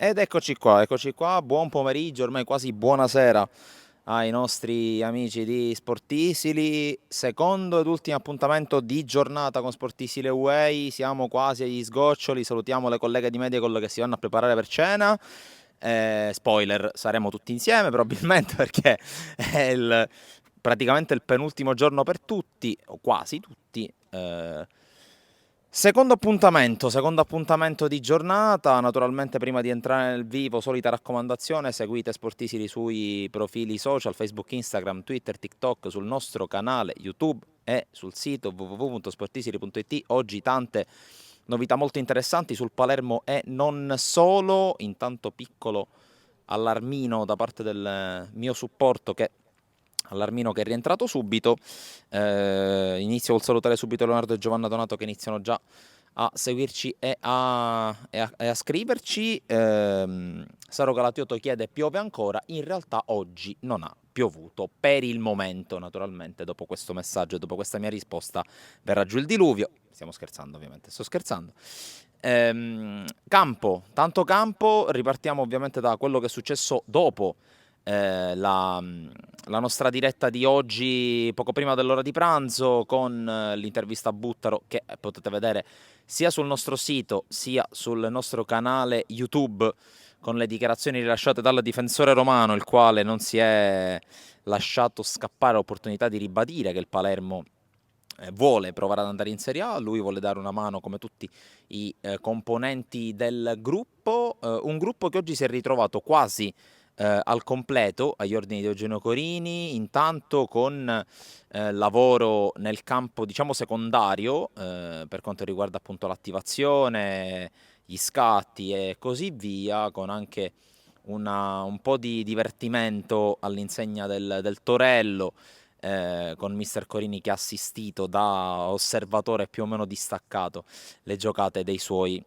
Ed eccoci qua, buon pomeriggio, ormai quasi buonasera ai nostri amici di Sportisili, secondo ed ultimo appuntamento di giornata con Sportisile Way, siamo quasi agli sgoccioli, salutiamo le colleghe di Mediacol che si vanno a preparare per cena. Spoiler, saremo tutti insieme probabilmente perché è praticamente il penultimo giorno per tutti, o quasi tutti. Secondo appuntamento di giornata, naturalmente prima di entrare nel vivo, solita raccomandazione, seguite Sportisili sui profili social, Facebook, Instagram, Twitter, TikTok, sul nostro canale YouTube e sul sito www.sportisili.it. Oggi tante novità molto interessanti sul Palermo e non solo, intanto piccolo allarmino da parte del mio supporto allarmino che è rientrato subito. Inizio col salutare subito Leonardo e Giovanna Donato che iniziano già a seguirci e a scriverci. Saro Galatioto chiede: piove ancora? In realtà oggi non ha piovuto per il momento, naturalmente. Dopo questo messaggio, dopo questa mia risposta, verrà giù il diluvio. Stiamo scherzando, ovviamente, sto scherzando. Tanto campo, ripartiamo ovviamente da quello che è successo dopo la nostra diretta di oggi, poco prima dell'ora di pranzo, con l'intervista a Buttaro, che potete vedere sia sul nostro sito sia sul nostro canale YouTube, con le dichiarazioni rilasciate dal difensore romano, il quale non si è lasciato scappare l'opportunità di ribadire che il Palermo vuole provare ad andare in Serie A, lui vuole dare una mano come tutti i componenti del gruppo, un gruppo che oggi si è ritrovato quasi al completo agli ordini di Eugenio Corini, intanto con lavoro nel campo diciamo secondario per quanto riguarda appunto l'attivazione, gli scatti e così via, con anche un po' di divertimento all'insegna del Torello, con Mister Corini che ha assistito da osservatore più o meno distaccato le giocate dei suoi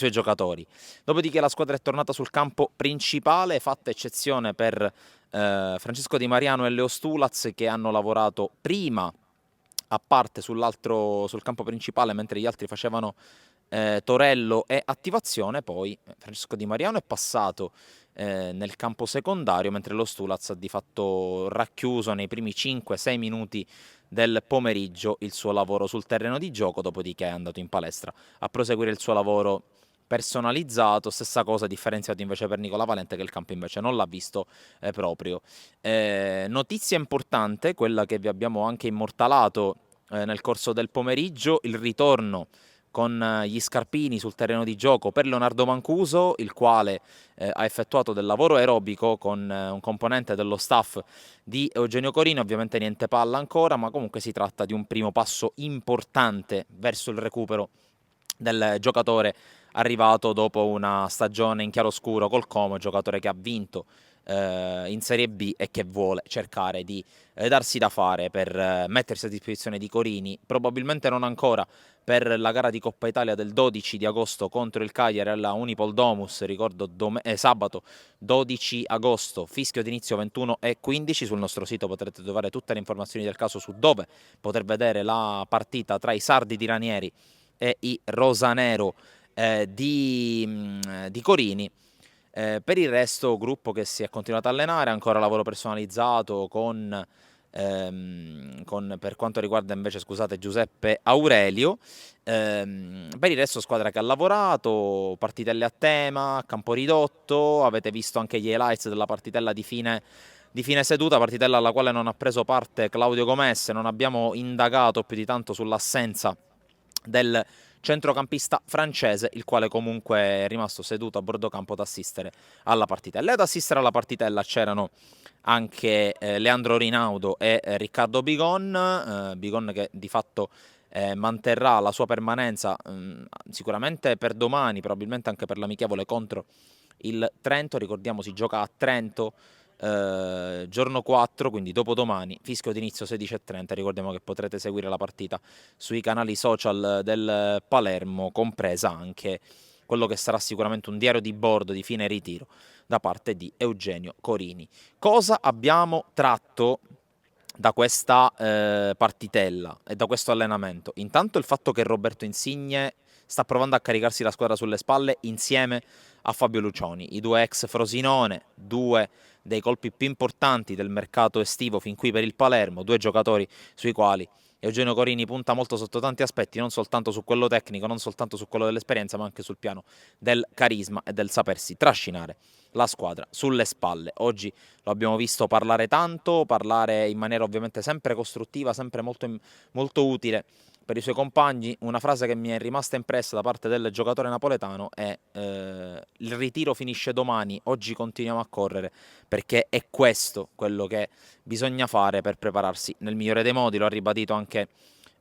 giocatori. Dopodiché la squadra è tornata sul campo principale, fatta eccezione per Francesco Di Mariano e Leo Stulaz che hanno lavorato prima a parte sul campo principale mentre gli altri facevano Torello e attivazione. Poi Francesco Di Mariano è passato nel campo secondario mentre lo Stulaz ha di fatto racchiuso nei primi 5-6 minuti del pomeriggio il suo lavoro sul terreno di gioco, dopodiché è andato in palestra a proseguire il suo lavoro personalizzato. Stessa cosa differenziato invece per Nicola Valente che il campo invece non l'ha visto proprio. Notizia importante, quella che vi abbiamo anche immortalato nel corso del pomeriggio, il ritorno con gli scarpini sul terreno di gioco per Leonardo Mancuso, il quale ha effettuato del lavoro aerobico con un componente dello staff di Eugenio Corino. Ovviamente niente palla ancora, ma comunque si tratta di un primo passo importante verso il recupero del giocatore arrivato dopo una stagione in chiaroscuro col Como, giocatore che ha vinto in Serie B e che vuole cercare di darsi da fare per mettersi a disposizione di Corini, probabilmente non ancora per la gara di Coppa Italia del 12 di agosto contro il Cagliari alla Unipol Domus, ricordo sabato 12 agosto, fischio d'inizio 21:15. Sul nostro sito potrete trovare tutte le informazioni del caso su dove poter vedere la partita tra i sardi di Ranieri e i rosanero di Corini. Per il resto, gruppo che si è continuato a allenare, ancora lavoro personalizzato per quanto riguarda invece, scusate, Giuseppe Aurelio. Per il resto squadra che ha lavorato, partitelle a tema, campo ridotto, avete visto anche gli highlights della partitella di fine seduta, partitella alla quale non ha preso parte Claudio Gomez. Non abbiamo indagato più di tanto sull'assenza del centrocampista francese, il quale comunque è rimasto seduto a bordo campo ad assistere alla partitella. E ad assistere alla partitella c'erano anche Leandro Rinaudo e Riccardo Bigon, Bigon che di fatto manterrà la sua permanenza sicuramente per domani, probabilmente anche per l'amichevole contro il Trento. Ricordiamo si gioca a Trento giorno 4, quindi dopodomani, fischio d'inizio 16:30. Ricordiamo che potrete seguire la partita sui canali social del Palermo, compresa anche quello che sarà sicuramente un diario di bordo di fine ritiro da parte di Eugenio Corini. Cosa abbiamo tratto da questa partitella e da questo allenamento? Intanto il fatto che Roberto Insigne sta provando a caricarsi la squadra sulle spalle insieme a Fabio Lucioni. I due ex Frosinone, due dei colpi più importanti del mercato estivo fin qui per il Palermo, due giocatori sui quali Eugenio Corini punta molto sotto tanti aspetti, non soltanto su quello tecnico, non soltanto su quello dell'esperienza, ma anche sul piano del carisma e del sapersi trascinare la squadra sulle spalle. Oggi lo abbiamo visto parlare tanto, parlare in maniera ovviamente sempre costruttiva, sempre molto utile per i suoi compagni. Una frase che mi è rimasta impressa da parte del giocatore napoletano è il ritiro finisce domani, oggi continuiamo a correre, perché è questo quello che bisogna fare per prepararsi nel migliore dei modi. Lo ha ribadito anche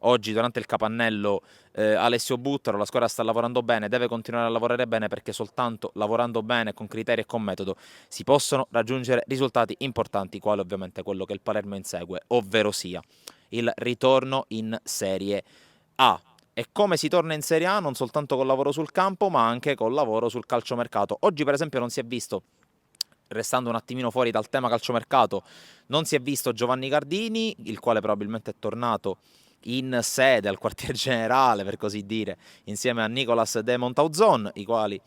oggi durante il capannello Alessio Buttaro. La squadra sta lavorando bene, deve continuare a lavorare bene, perché soltanto lavorando bene, con criteri e con metodo, si possono raggiungere risultati importanti, quale ovviamente quello che il Palermo insegue, ovvero sia il ritorno in Serie A. E come si torna in Serie A? Non soltanto col lavoro sul campo, ma anche col lavoro sul calciomercato. Oggi per esempio non si è visto, restando un attimino fuori dal tema calciomercato, non si è visto Giovanni Gardini, il quale probabilmente è tornato in sede al quartier generale, per così dire, insieme a Nicolas De Montauzon, i quali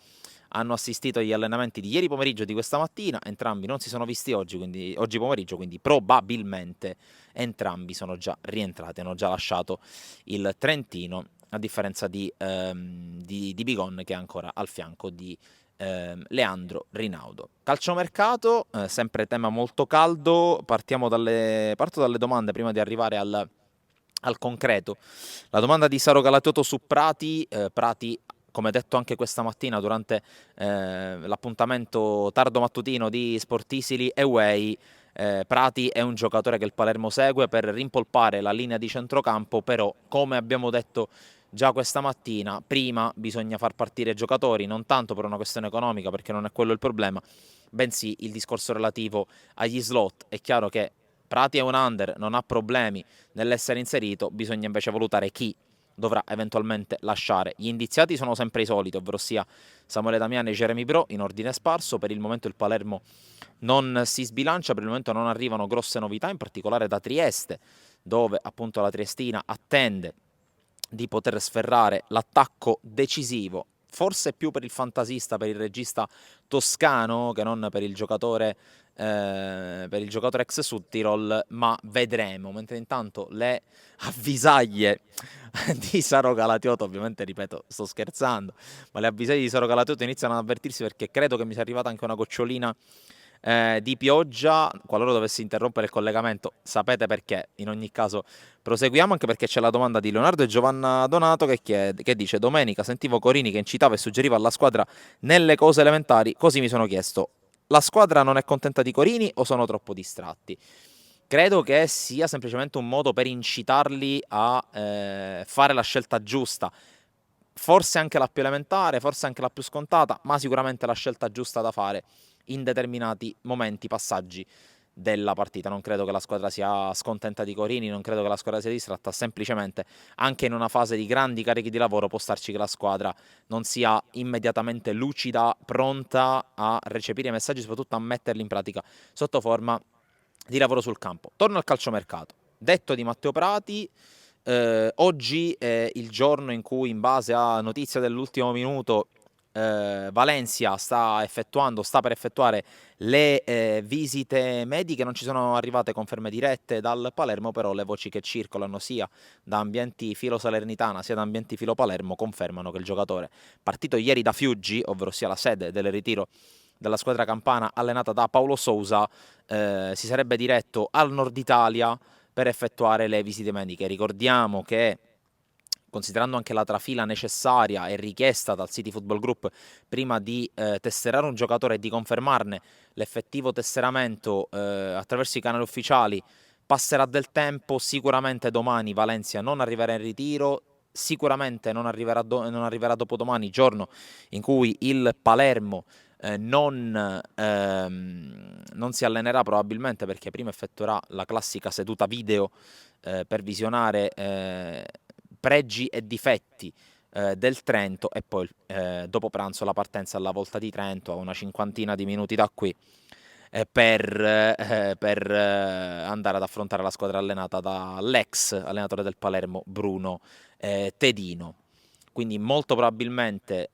hanno assistito agli allenamenti di ieri pomeriggio e di questa mattina. Entrambi non si sono visti oggi pomeriggio, quindi probabilmente entrambi sono già rientrati, hanno già lasciato il Trentino, a differenza di Bigon, che è ancora al fianco di Leandro Rinaudo. Calciomercato, sempre tema molto caldo. Parto dalle domande prima di arrivare al concreto. La domanda di Saro Galatioto su Prati. Prati, come detto anche questa mattina durante l'appuntamento tardo mattutino di Sportisili Away, Prati è un giocatore che il Palermo segue per rimpolpare la linea di centrocampo, però come abbiamo detto già questa mattina, prima bisogna far partire i giocatori, non tanto per una questione economica, perché non è quello il problema, bensì il discorso relativo agli slot. È chiaro che Prati è un under, non ha problemi nell'essere inserito, bisogna invece valutare chi dovrà eventualmente lasciare. Gli indiziati sono sempre i soliti, ovvero sia Samuele Damiani e Jeremy Bro, in ordine sparso. Per il momento il Palermo non si sbilancia, per il momento non arrivano grosse novità, in particolare da Trieste, dove appunto la Triestina attende di poter sferrare l'attacco decisivo, forse più per il fantasista, per il regista toscano, che non per il giocatore ex Sudtirol, ma vedremo. Mentre intanto le avvisaglie di Saro Galatioto, ovviamente ripeto, sto scherzando, ma le avvisaglie di Saro Galatioto iniziano ad avvertirsi, perché credo che mi sia arrivata anche una gocciolina di pioggia. Qualora dovessi interrompere il collegamento, sapete perché. In ogni caso proseguiamo, anche perché c'è la domanda di Leonardo e Giovanna Donato che dice: domenica sentivo Corini che incitava e suggeriva alla squadra nelle cose elementari, così mi sono chiesto: la squadra non è contenta di Corini o sono troppo distratti? Credo che sia semplicemente un modo per incitarli a fare la scelta giusta, forse anche la più elementare, forse anche la più scontata, ma sicuramente la scelta giusta da fare in determinati momenti, passaggi della partita. Non credo che la squadra sia scontenta di Corini, non credo che la squadra sia distratta, semplicemente anche in una fase di grandi carichi di lavoro può starci che la squadra non sia immediatamente lucida, pronta a recepire i messaggi, soprattutto a metterli in pratica sotto forma di lavoro sul campo. Torno al calciomercato. Detto di Matteo Prati, oggi è il giorno in cui, in base a notizia dell'ultimo minuto, Valencia sta per effettuare le visite mediche. Non ci sono arrivate conferme dirette dal Palermo, però le voci che circolano sia da ambienti filo Salernitana sia da ambienti filo Palermo confermano che il giocatore, partito ieri da Fiuggi, ovvero sia la sede del ritiro della squadra campana allenata da Paolo Sousa, si sarebbe diretto al nord Italia per effettuare le visite mediche. Ricordiamo che, considerando anche la trafila necessaria e richiesta dal City Football Group prima di tesserare un giocatore e di confermarne l'effettivo tesseramento attraverso i canali ufficiali, passerà del tempo. Sicuramente domani Valencia non arriverà in ritiro, sicuramente non arriverà dopodomani, giorno in cui il Palermo non si allenerà, probabilmente perché prima effettuerà la classica seduta video per visionare pregi e difetti del Trento, e poi dopo pranzo la partenza alla Volta di Trento, a una cinquantina di minuti da qui, per andare ad affrontare la squadra allenata dall'ex allenatore del Palermo Bruno Tedino. quindi molto probabilmente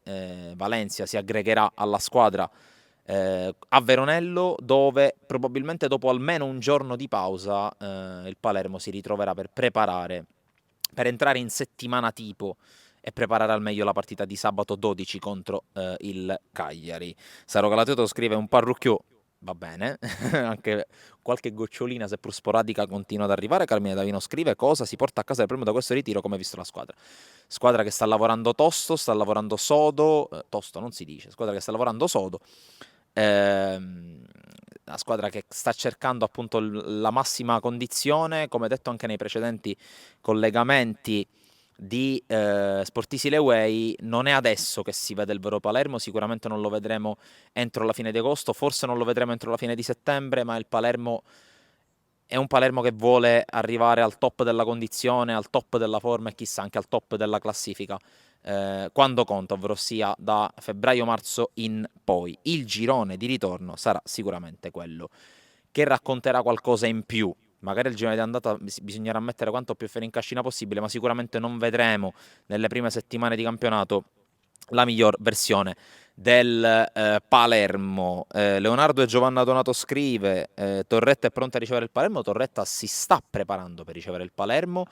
Valencia si aggregherà alla squadra a Veronello, dove probabilmente dopo almeno un giorno di pausa il Palermo si ritroverà per preparare, per entrare in settimana tipo e preparare al meglio la partita di sabato 12 contro il Cagliari. Saro Galateto scrive un parrucchiò, va bene, anche qualche gocciolina seppur sporadica continua ad arrivare. Carmine Davino scrive: cosa si porta a casa il premio da questo ritiro, come hai visto la squadra? Squadra che sta lavorando tosto, sta lavorando sodo, tosto non si dice, squadra che sta lavorando sodo, la squadra che sta cercando appunto la massima condizione, come detto anche nei precedenti collegamenti di Sportisi Leway. Non è adesso che si vede il vero Palermo, sicuramente non lo vedremo entro la fine di agosto, forse non lo vedremo entro la fine di settembre, ma il Palermo è un Palermo che vuole arrivare al top della condizione, al top della forma e chissà anche al top della classifica quando conta, ovvero sia da febbraio-marzo in poi. Il girone di ritorno sarà sicuramente quello che racconterà qualcosa in più. Magari il girone di andata bisognerà mettere quanto più fiore in cascina possibile, ma sicuramente non vedremo nelle prime settimane di campionato la miglior versione del Palermo. Leonardo e Giovanna Donato scrive: Torretta è pronta a ricevere il Palermo. Torretta si sta preparando per ricevere il Palermo.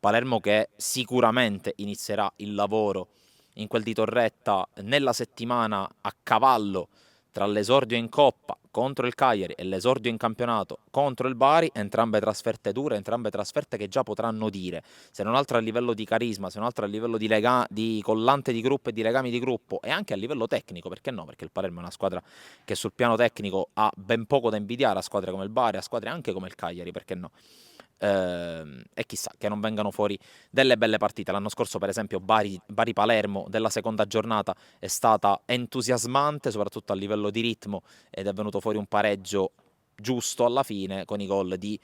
Palermo che sicuramente inizierà il lavoro in quel di Torretta nella settimana a cavallo tra l'esordio in Coppa contro il Cagliari e l'esordio in campionato contro il Bari, entrambe trasferte dure, entrambe trasferte che già potranno dire, se non altro a livello di carisma, se non altro a livello di collante di gruppo e di legami di gruppo, e anche a livello tecnico, perché no? Perché il Palermo è una squadra che sul piano tecnico ha ben poco da invidiare a squadre come il Bari, a squadre anche come il Cagliari, perché no? E chissà che non vengano fuori delle belle partite. L'anno scorso, per esempio, Bari-Palermo della seconda giornata è stata entusiasmante, soprattutto a livello di ritmo, ed è venuto fuori un pareggio giusto alla fine con i gol di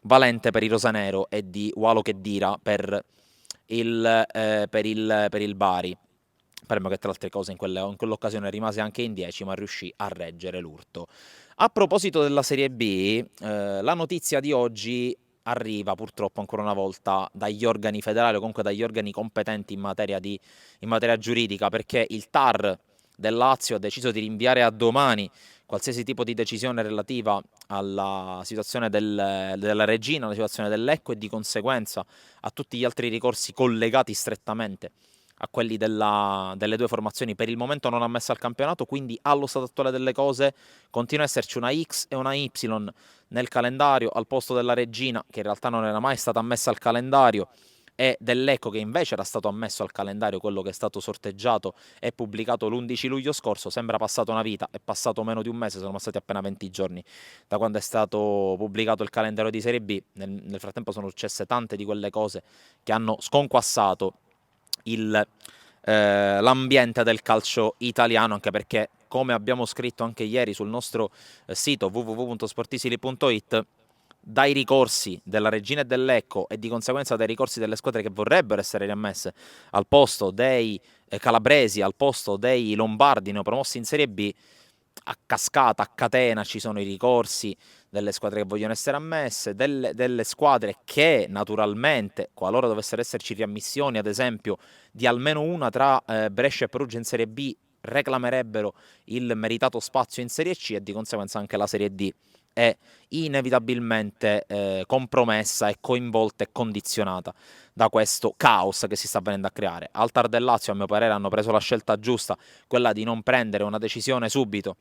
Valente per il Rosanero e di Walo Khedira per il Bari. Palermo che tra le altre cose in quell'occasione rimase anche in 10, ma riuscì a reggere l'urto. A proposito della Serie B, la notizia di oggi arriva purtroppo ancora una volta dagli organi federali o comunque dagli organi competenti in materia giuridica, perché il TAR del Lazio ha deciso di rinviare a domani qualsiasi tipo di decisione relativa alla situazione della Regina, alla situazione del Lecco e di conseguenza a tutti gli altri ricorsi collegati strettamente a quelli delle due formazioni per il momento non ammesse al campionato, quindi allo stato attuale delle cose continua ad esserci una X e una Y nel calendario al posto della Regina, che in realtà non era mai stata ammessa al calendario, e dell'Ecco, che invece era stato ammesso al calendario, quello che è stato sorteggiato e pubblicato l'11 luglio scorso. Sembra passata una vita, è passato meno di un mese, sono passati appena 20 giorni da quando è stato pubblicato il calendario di Serie B. Nel frattempo sono successe tante di quelle cose che hanno sconquassato l'ambiente del calcio italiano, anche perché, come abbiamo scritto anche ieri sul nostro sito www.sportisili.it, dai ricorsi della Regina e dell'Ecco e di conseguenza dai ricorsi delle squadre che vorrebbero essere riammesse al posto dei calabresi, al posto dei lombardi neopromossi in Serie B, a cascata, a catena ci sono i ricorsi delle squadre che vogliono essere ammesse, delle squadre che naturalmente, qualora dovessero esserci riammissioni, ad esempio, di almeno una tra Brescia e Perugia in Serie B, reclamerebbero il meritato spazio in Serie C e di conseguenza anche la Serie D è inevitabilmente compromessa e coinvolta e condizionata da questo caos che si sta venendo a creare. Al TAR del Lazio, a mio parere, hanno preso la scelta giusta, quella di non prendere una decisione subito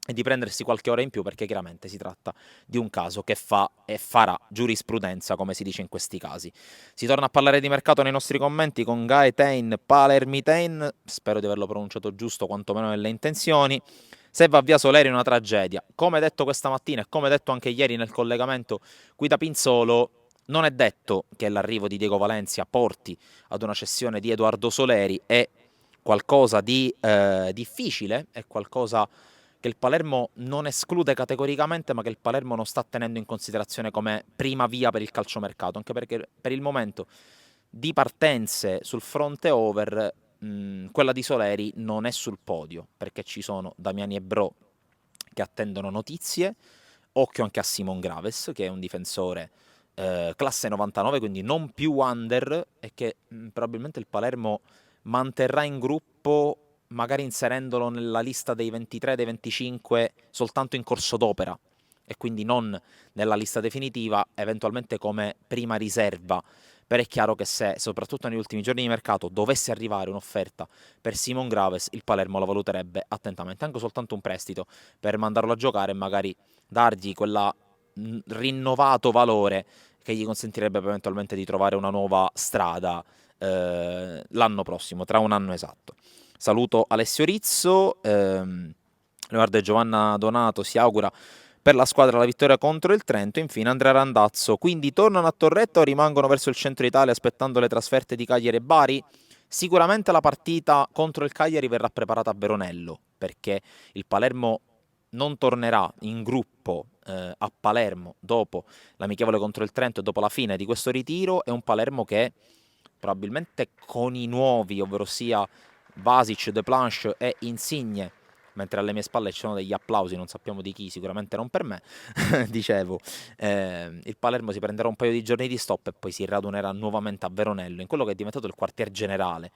e di prendersi qualche ora in più, perché chiaramente si tratta di un caso che fa e farà giurisprudenza, come si dice in questi casi. Si torna a parlare di mercato nei nostri commenti con Gaetain Palermitain, spero di averlo pronunciato giusto, quantomeno nelle intenzioni. Se va via Soleri è una tragedia. Come detto questa mattina e come detto anche ieri nel collegamento qui da Pinzolo, non è detto che l'arrivo di Diego Valencia porti ad una cessione di Edoardo Soleri, è qualcosa di difficile, è qualcosa che il Palermo non esclude categoricamente, ma che il Palermo non sta tenendo in considerazione come prima via per il calciomercato, anche perché per il momento di partenze sul fronte over quella di Soleri non è sul podio, perché ci sono Damiani e Bro che attendono notizie, occhio anche a Simon Graves, che è un difensore classe 99, quindi non più under, e che probabilmente il Palermo manterrà in gruppo, magari inserendolo nella lista dei 23, dei 25 soltanto in corso d'opera e quindi non nella lista definitiva, eventualmente come prima riserva. Però è chiaro che se, soprattutto negli ultimi giorni di mercato, dovesse arrivare un'offerta per Simon Graves, il Palermo la valuterebbe attentamente, anche soltanto un prestito per mandarlo a giocare e magari dargli quella rinnovato valore che gli consentirebbe eventualmente di trovare una nuova strada l'anno prossimo, tra un anno esatto. Saluto Alessio Rizzo, Leonardo e Giovanna Donato si augura per la squadra la vittoria contro il Trento. Infine Andrea Randazzo, quindi tornano a Torretta o rimangono verso il centro Italia aspettando le trasferte di Cagliari e Bari? Sicuramente la partita contro il Cagliari verrà preparata a Veronello, perché il Palermo non tornerà in gruppo a Palermo dopo l'amichevole contro il Trento e dopo la fine di questo ritiro. È un Palermo che probabilmente con i nuovi, ovvero sia Vasic, De Planche e Insigne, mentre alle mie spalle ci sono degli applausi, non sappiamo di chi, sicuramente non per me, dicevo, il Palermo si prenderà un paio di giorni di stop e poi si radunerà nuovamente a Veronello, in quello che è diventato il quartier generale,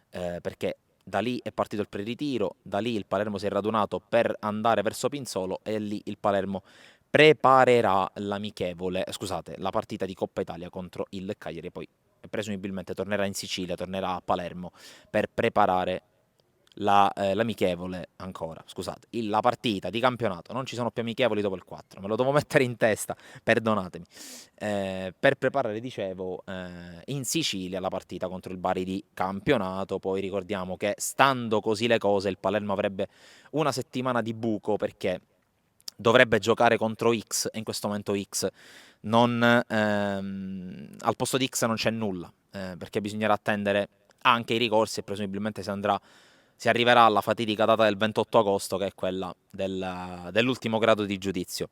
perché da lì è partito il preritiro, da lì il Palermo si è radunato per andare verso Pinzolo e lì il Palermo preparerà l'amichevole, scusate, la partita di Coppa Italia contro il Cagliari, poi presumibilmente tornerà in Sicilia, tornerà a Palermo per preparare l'amichevole ancora, scusate, la partita di campionato, non ci sono più amichevoli dopo il 4, me lo devo mettere in testa, perdonatemi, per preparare, dicevo, in Sicilia la partita contro il Bari di campionato. Poi ricordiamo che stando così le cose il Palermo avrebbe una settimana di buco perché dovrebbe giocare contro X e in questo momento X non, al posto di X non c'è nulla, perché bisognerà attendere anche i ricorsi e presumibilmente si arriverà alla fatidica data del 28 agosto, che è quella dell'ultimo grado di giudizio.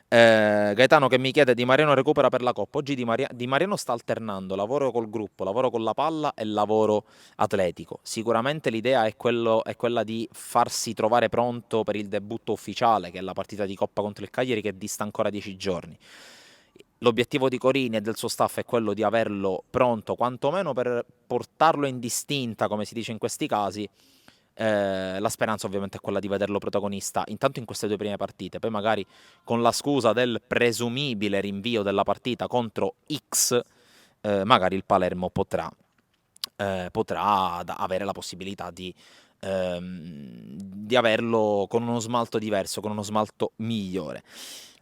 Gaetano che mi chiede: Di Mariano recupera per la Coppa. Oggi Di Mariano sta alternando lavoro col gruppo, lavoro con la palla e lavoro atletico. Sicuramente l'idea è quella di farsi trovare pronto per il debutto ufficiale, che è la partita di Coppa contro il Cagliari, che dista ancora 10 giorni. L'obiettivo di Corini e del suo staff è quello di averlo pronto quantomeno per portarlo in distinta, come si dice in questi casi. La speranza ovviamente è quella di vederlo protagonista intanto in queste due prime partite, poi magari con la scusa del presumibile rinvio della partita contro X, magari il Palermo potrà avere la possibilità di averlo con uno smalto diverso, con uno smalto migliore.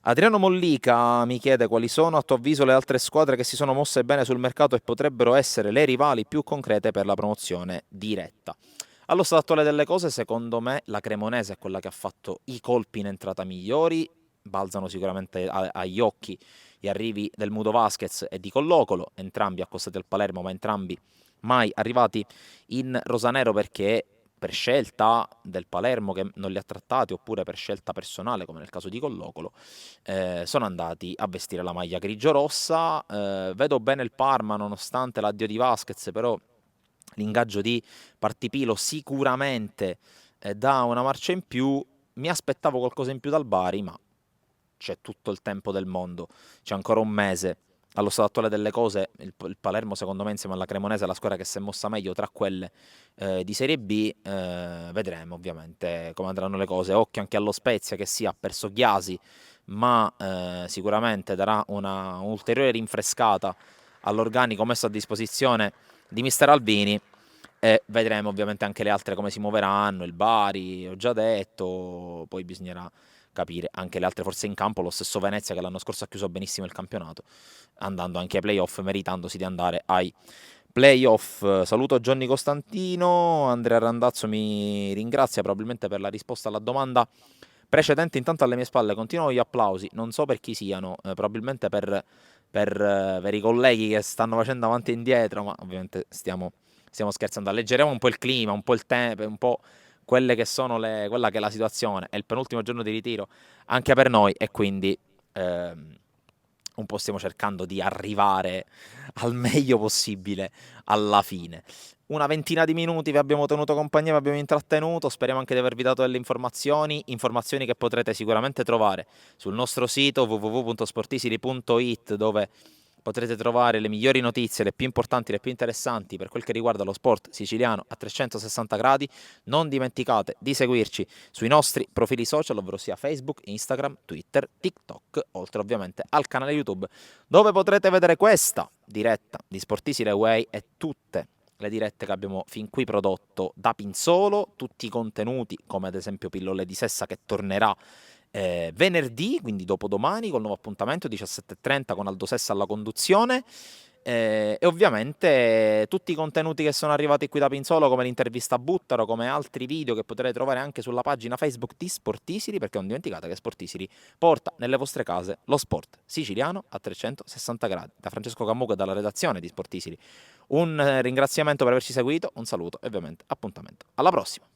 Adriano Mollica mi chiede quali sono a tuo avviso le altre squadre che si sono mosse bene sul mercato e potrebbero essere le rivali più concrete per la promozione diretta. Allo stato attuale delle cose, secondo me, la Cremonese è quella che ha fatto i colpi in entrata migliori. Balzano sicuramente agli occhi gli arrivi del Mudo Vasquez e di Collocolo, entrambi accostati al Palermo, ma entrambi mai arrivati in rosanero perché per scelta del Palermo che non li ha trattati oppure per scelta personale come nel caso di Collocolo sono andati a vestire la maglia grigio-rossa. Vedo bene il Parma nonostante l'addio di Vasquez, però l'ingaggio di Partipilo sicuramente dà una marcia in più. Mi aspettavo qualcosa in più dal Bari, ma c'è tutto il tempo del mondo, c'è ancora un mese. Allo stato attuale delle cose, il Palermo, secondo me, insieme alla Cremonese, è la squadra che si è mossa meglio tra quelle di Serie B. Vedremo ovviamente come andranno le cose. Occhio anche allo Spezia che sì, ha perso Ghiasi, ma sicuramente darà un'ulteriore rinfrescata all'organico messo a disposizione di mister Albini. E vedremo ovviamente anche le altre come si muoveranno. Il Bari, ho già detto, poi bisognerà capire anche le altre forze in campo, lo stesso Venezia che l'anno scorso ha chiuso benissimo il campionato, andando anche ai playoff, meritandosi di andare ai playoff. Saluto Johnny Costantino, Andrea Randazzo mi ringrazia probabilmente per la risposta alla domanda precedente. Intanto alle mie spalle continuano gli applausi, non so per chi siano, probabilmente per i colleghi che stanno facendo avanti e indietro, ma ovviamente stiamo scherzando. Alleggeremo un po' il clima, un po' il tempo, un po' quelle che sono quella che è la situazione. È il penultimo giorno di ritiro anche per noi e quindi un po' stiamo cercando di arrivare al meglio possibile alla fine. Una ventina di minuti vi abbiamo tenuto compagnia, vi abbiamo intrattenuto, speriamo anche di avervi dato delle informazioni che potrete sicuramente trovare sul nostro sito www.sportisili.it, dove potrete trovare le migliori notizie, le più importanti, le più interessanti per quel che riguarda lo sport siciliano a 360 gradi. Non dimenticate di seguirci sui nostri profili social, ovvero sia Facebook, Instagram, Twitter, TikTok, oltre ovviamente al canale YouTube, dove potrete vedere questa diretta di Sportisili Away e tutte le dirette che abbiamo fin qui prodotto da Pinzolo, tutti i contenuti, come ad esempio Pillole di Sessa, che tornerà venerdì, quindi dopodomani, col nuovo appuntamento 17:30 con Aldo Sessa alla conduzione. E ovviamente tutti i contenuti che sono arrivati qui da Pinzolo, come l'intervista a Buttaro, come altri video che potrete trovare anche sulla pagina Facebook di Sportisili, perché non dimenticate che Sportisili porta nelle vostre case lo sport siciliano a 360 gradi. Da Francesco Cammuco e dalla redazione di Sportisili un ringraziamento per averci seguito, un saluto e ovviamente appuntamento alla prossima.